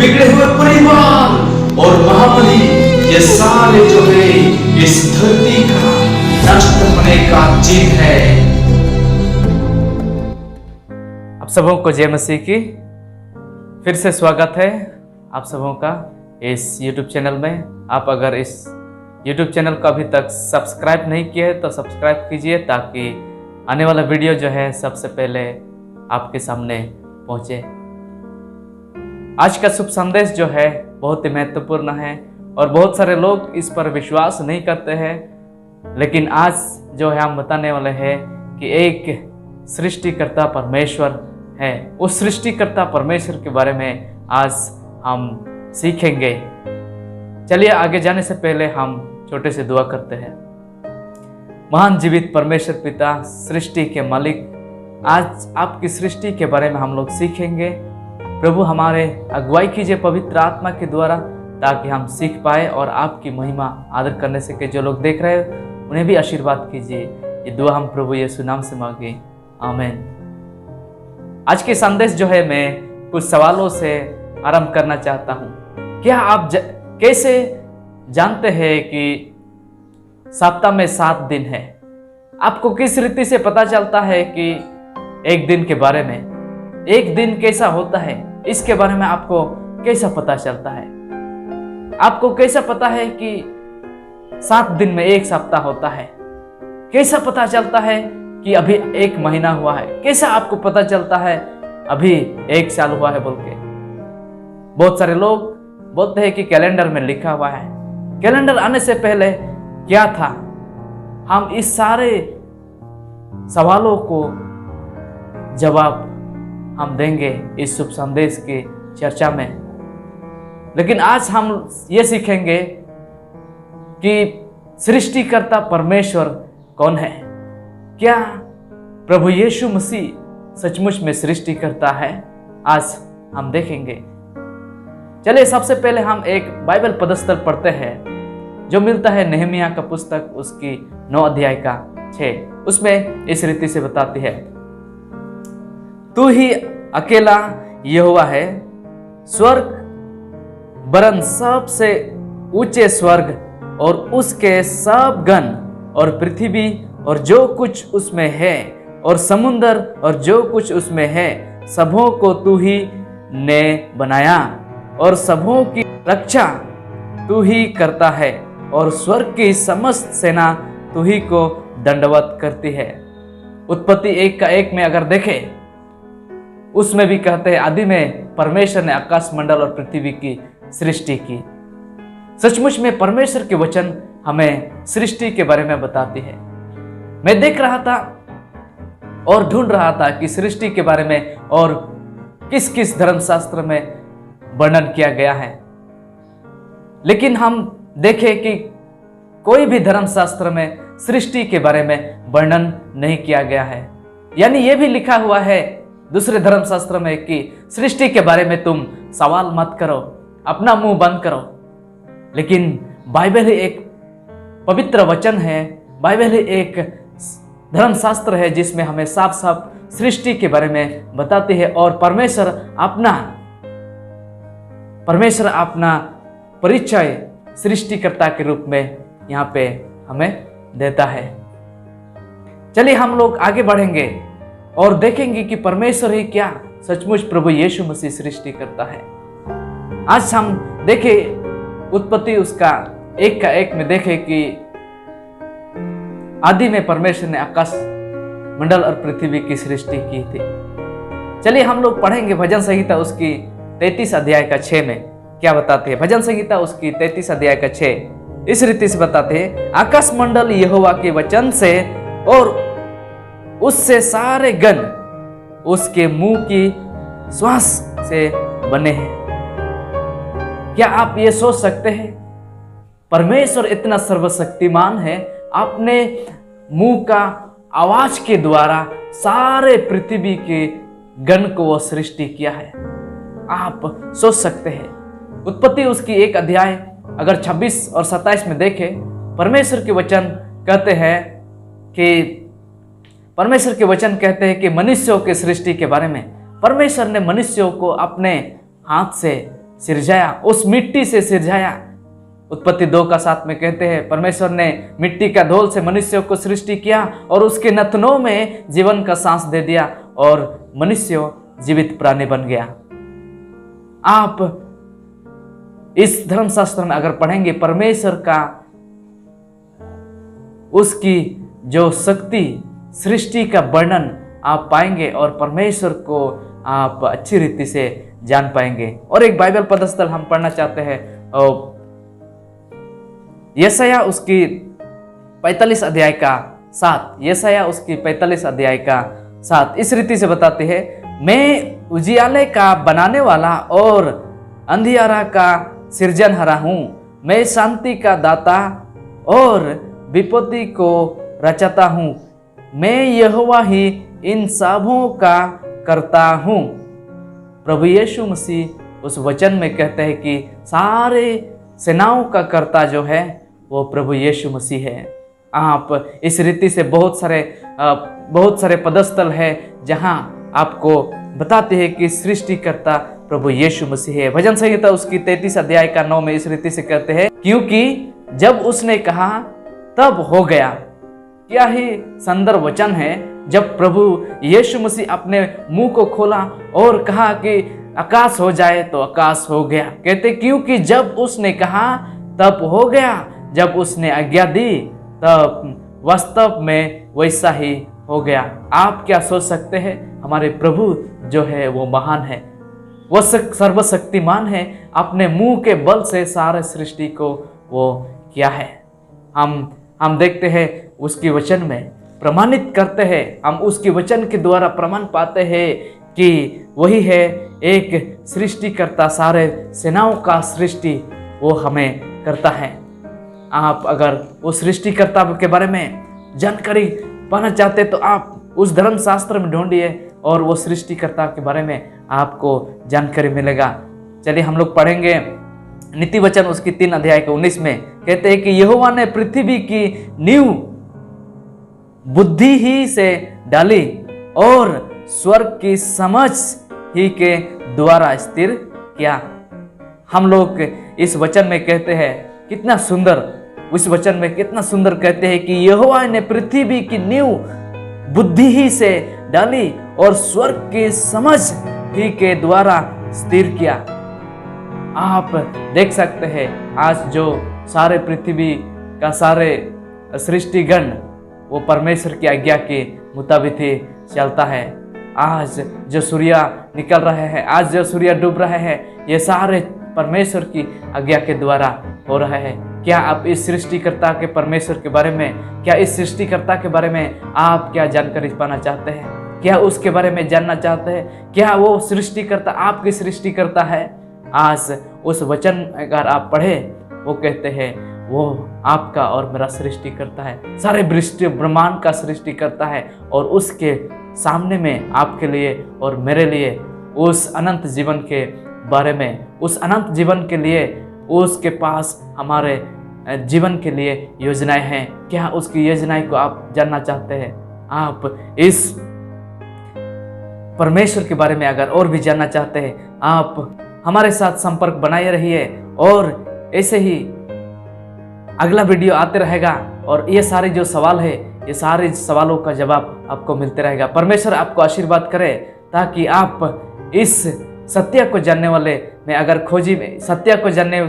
बिगड़े हुए परिवार और महाबली, ये सारे जो है इस धरती का नष्ट होने का चिन्ह है। आप सबों को जय मसीह की फिर से स्वागत है आप सबों का इस YouTube चैनल में। आप अगर इस YouTube चैनल को अभी तक सब्सक्राइब नहीं किया है तो सब्सक्राइब कीजिए, ताकि आने वाला वीडियो जो है सबसे पहले आपके सामने पहुंचे। आज का शुभ संदेश जो है बहुत ही महत्वपूर्ण है और बहुत सारे लोग इस पर विश्वास नहीं करते हैं, लेकिन आज जो है हम बताने वाले हैं कि एक सृष्टिकर्ता परमेश्वर है। उस सृष्टिकर्ता परमेश्वर के बारे में आज हम सीखेंगे। चलिए आगे जाने से पहले हम छोटे से दुआ करते हैं। महान जीवित परमेश्वर पिता, सृष्टि के मालिक, आज आपकी सृष्टि के बारे में हम लोग सीखेंगे। प्रभु हमारे अगुवाई कीजिए पवित्र आत्मा के द्वारा, ताकि हम सीख पाए और आपकी महिमा आदर करने सके। जो लोग देख रहे हैं उन्हें भी आशीर्वाद कीजिए। ये दुआ हम प्रभु यीशु नाम से मांगे, आमीन। आज के संदेश जो है मैं कुछ सवालों से आरंभ करना चाहता हूँ। क्या आप कैसे जानते हैं कि सप्ताह में 7 दिन है? आपको किस रीति से पता चलता है कि एक दिन के बारे में, एक दिन कैसा होता है, इसके बारे में आपको कैसा पता चलता है? आपको कैसा पता है कि 7 दिन में एक सप्ताह होता है? कैसा पता चलता है कि अभी 1 महीना हुआ है? कैसा आपको पता चलता है अभी 1 साल हुआ है बोल के? बहुत सारे लोग बोलते हैं कि कैलेंडर में लिखा हुआ है। कैलेंडर आने से पहले क्या था? हम इस सारे सवालों को जवाब हम देंगे इस शुभ संदेश की चर्चा में। लेकिन आज हम ये सीखेंगे कि सृष्टिकर्ता परमेश्वर कौन है। क्या प्रभु यीशु मसीह सचमुच में सृष्टिकर्ता है? आज हम देखेंगे। चलिए सबसे पहले हम एक बाइबल पदस्थल पढ़ते हैं जो मिलता है नहमिया का पुस्तक, उसकी 9 अध्याय का 6। उसमें इस रीति से बताती है, तू ही अकेला यहोवा है, स्वर्ग वरन सबसे ऊंचे स्वर्ग और उसके सब गण और पृथ्वी और जो कुछ उसमें है और समुंदर और जो कुछ उसमें है, सबों को तू ही ने बनाया और सबों की रक्षा तू ही करता है और स्वर्ग की समस्त सेना तू ही को दंडवत करती है। उत्पत्ति 1 का 1 में अगर देखें, उसमें भी कहते हैं, आदि में परमेश्वर ने आकाश मंडल और पृथ्वी की सृष्टि की। सचमुच में परमेश्वर के वचन हमें सृष्टि के बारे में बताती है। मैं देख रहा था और ढूंढ रहा था कि सृष्टि के बारे में और किस किस धर्मशास्त्र में वर्णन किया गया है, लेकिन हम देखें कि कोई भी धर्मशास्त्र में सृष्टि के बारे में वर्णन नहीं किया गया है। यानी यह भी लिखा हुआ है दूसरे धर्मशास्त्र में कि सृष्टि के बारे में तुम सवाल मत करो, अपना मुंह बंद करो। लेकिन बाइबल ही एक पवित्र वचन है, बाइबल ही एक धर्मशास्त्र है जिसमें हमें साफ साफ सृष्टि के बारे में बताती है और परमेश्वर अपना परिचय सृष्टिकर्ता के रूप में यहाँ पे हमें देता है। चलिए हम लोग आगे बढ़ेंगे और देखेंगे कि परमेश्वर ही क्या सचमुच प्रभु यीशु मसीह सृष्टि करता है। आज हम देखें उत्पत्ति उसका 1 का 1 में देखें कि आदि में परमेश्वर ने आकाश मंडल और पृथ्वी की सृष्टि की थी। चलिए हम लोग पढ़ेंगे भजन संहिता उसकी 33 अध्याय का 6 में क्या बताते हैं। भजन संहिता उसकी 33 अध्याय का 6 इस रीति से बताते हैं, आकाश मंडल यहोवा के वचन से और उससे सारे गण उसके मुंह की श्वास से बने हैं। क्या आप ये सोच सकते हैं परमेश्वर इतना सर्वशक्तिमान है, अपने मुंह का आवाज के द्वारा सारे पृथ्वी के गण को वो सृष्टि किया है। आप सोच सकते हैं। उत्पत्ति उसकी 1 अध्याय अगर 26 और 27 में देखें, परमेश्वर के वचन कहते हैं कि मनुष्यों के सृष्टि के बारे में परमेश्वर ने मनुष्यों को अपने हाथ से सिरजाया, उस मिट्टी से सिरजाया। उत्पत्ति 2:7 में कहते हैं, परमेश्वर ने मिट्टी का धूल से मनुष्य को सृष्टि किया और उसके नथनों में जीवन का सांस दे दिया और मनुष्य जीवित प्राणी बन गया। आप इस धर्मशास्त्र में अगर पढ़ेंगे, परमेश्वर का उसकी जो शक्ति, सृष्टि का वर्णन आप पाएंगे और परमेश्वर को आप अच्छी रीति से जान पाएंगे। और एक बाइबल पदस्थल हम पढ़ना चाहते हैं, यशायाह उसकी 45 अध्याय का 7, यशायाह उसकी 45 अध्याय का 7 इस रीति से बताते हैं, मैं उजियाले का बनाने वाला और अंधियारा का सृजनहारा हूँ, मैं शांति का दाता और विपत्ति को रचाता हूँ, मैं यहोवा ही इन सबों का करता हूँ। प्रभु यीशु मसीह उस वचन में कहते हैं कि सारे सेनाओं का कर्ता जो है वो प्रभु यीशु मसीह है। आप इस रीति से बहुत सारे पदस्थल है जहां आपको बताते हैं कि सृष्टिकर्ता प्रभु यीशु मसीह है। भजन संहिता उसकी 33 अध्याय का 9 में इस रीति से कहते हैं, क्योंकि जब उसने कहा तब हो गया। क्या ही सुंदर वचन है, जब प्रभु यीशु मसीह अपने मुंह को खोला और कहा कि आकाश हो जाए तो आकाश हो गया। कहते क्योंकि जब उसने कहा तब हो गया, जब उसने आज्ञा दी तब वास्तव में वैसा ही हो गया। आप क्या सोच सकते हैं, हमारे प्रभु जो है वो महान है, वो सर्वशक्तिमान है, अपने मुंह के बल से सारे सृष्टि को वो किया है। हम देखते हैं उसकी वचन में प्रमाणित करते हैं, हम उसके वचन के द्वारा प्रमाण पाते हैं कि वही है एक सृष्टिकर्ता, सारे सेनाओं का सृष्टि वो हमें करता है। आप अगर उस सृष्टिकर्ता के बारे में जानकारी पाना चाहते तो आप उस धर्मशास्त्र में ढूंढिए और वो सृष्टिकर्ता के बारे में आपको जानकारी मिलेगा। चलिए हम लोग पढ़ेंगे नीति वचन उसकी 3 अध्याय के 19 में कहते हैं कि यहोवा ने पृथ्वी की नींव बुद्धि ही से डाली और स्वर्ग की समझ ही के द्वारा स्थिर किया। हम लोग इस वचन में कहते हैं कितना सुंदर, उस वचन में कितना सुंदर कहते हैं कि यहोवा ने पृथ्वी की नींव बुद्धि ही से डाली और स्वर्ग की समझ ही के द्वारा स्थिर किया। आप देख सकते हैं आज जो सारे पृथ्वी का सारे सृष्टिगण वो परमेश्वर की आज्ञा के मुताबिक ही चलता है। आज जो सूर्य निकल रहे हैं, आज जो सूर्य डूब रहे हैं, ये सारे परमेश्वर की आज्ञा के द्वारा हो रहा है। क्या आप इस सृष्टिकर्ता के परमेश्वर के बारे में, क्या इस सृष्टिकर्ता के बारे में आप क्या जानकारी पाना चाहते हैं? क्या उसके बारे में जानना चाहते हैं? क्या वो सृष्टिकर्ता आपकी सृष्टिकर्ता है? आज उस वचन अगर आप पढ़े, वो कहते हैं वो आपका और मेरा सृष्टि करता है, सारे ब्रह्मांड का सृष्टि करता है और उसके सामने में आपके लिए और मेरे लिए उस अनंत जीवन के बारे में, उस अनंत जीवन के लिए उसके पास हमारे जीवन के लिए योजनाएं हैं। क्या उसकी योजनाएं को आप जानना चाहते हैं? आप इस परमेश्वर के बारे में अगर और भी जानना चाहते हैं, आप हमारे साथ संपर्क बनाए रहिए और ऐसे ही अगला वीडियो आते रहेगा और ये सारे जो सवाल है, ये सारे सवालों का जवाब आपको मिलते रहेगा। परमेश्वर आपको आशीर्वाद करे ताकि आप इस सत्य को जानने वाले में अगर खोजी में सत्य को जानने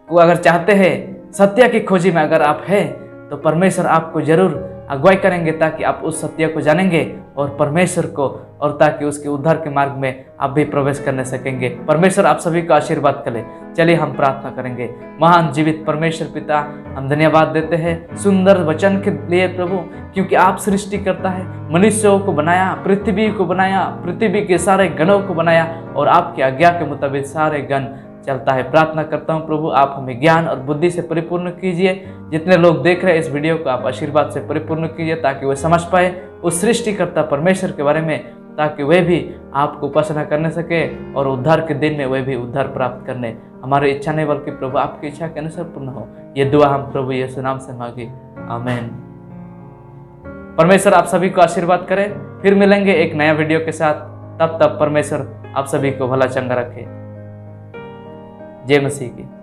को अगर चाहते हैं, सत्य की खोजी में अगर आप हैं तो परमेश्वर आपको जरूर अगुवाई करेंगे ताकि आप उस सत्य को जानेंगे और परमेश्वर को, और ताकि उसके उद्धार के मार्ग में आप भी प्रवेश करने सकेंगे। परमेश्वर आप सभी को आशीर्वाद करे। चलिए हम प्रार्थना करेंगे। महान जीवित परमेश्वर पिता, हम धन्यवाद देते हैं सुंदर वचन के लिए प्रभु, क्योंकि आप सृष्टि करता है, मनुष्यों को बनाया, पृथ्वी को बनाया, पृथ्वी के सारे गणों को बनाया और आपकी आज्ञा के मुताबिक सारे गण चलता है। प्रार्थना करता हूँ प्रभु, आप हमें ज्ञान और बुद्धि से परिपूर्ण कीजिए। जितने लोग देख रहे हैं इस वीडियो को आप आशीर्वाद से परिपूर्ण कीजिए ताकि वे समझ पाए उस सृष्टिकर्ता परमेश्वर के बारे में, ताकि वे भी आपको उपासना करने सके और उद्धार के दिन में वे भी उद्धार प्राप्त करने। हमारी इच्छा नहीं बल्कि प्रभु आपकी इच्छा के अनुसार पूर्ण हो। ये दुआ हम प्रभु यीशु नाम से मांगे, आमीन। परमेश्वर आप सभी को आशीर्वाद करे। फिर मिलेंगे एक नया वीडियो के साथ। तब तक परमेश्वर आप सभी को भला चंगा रखे। जय मसीह की।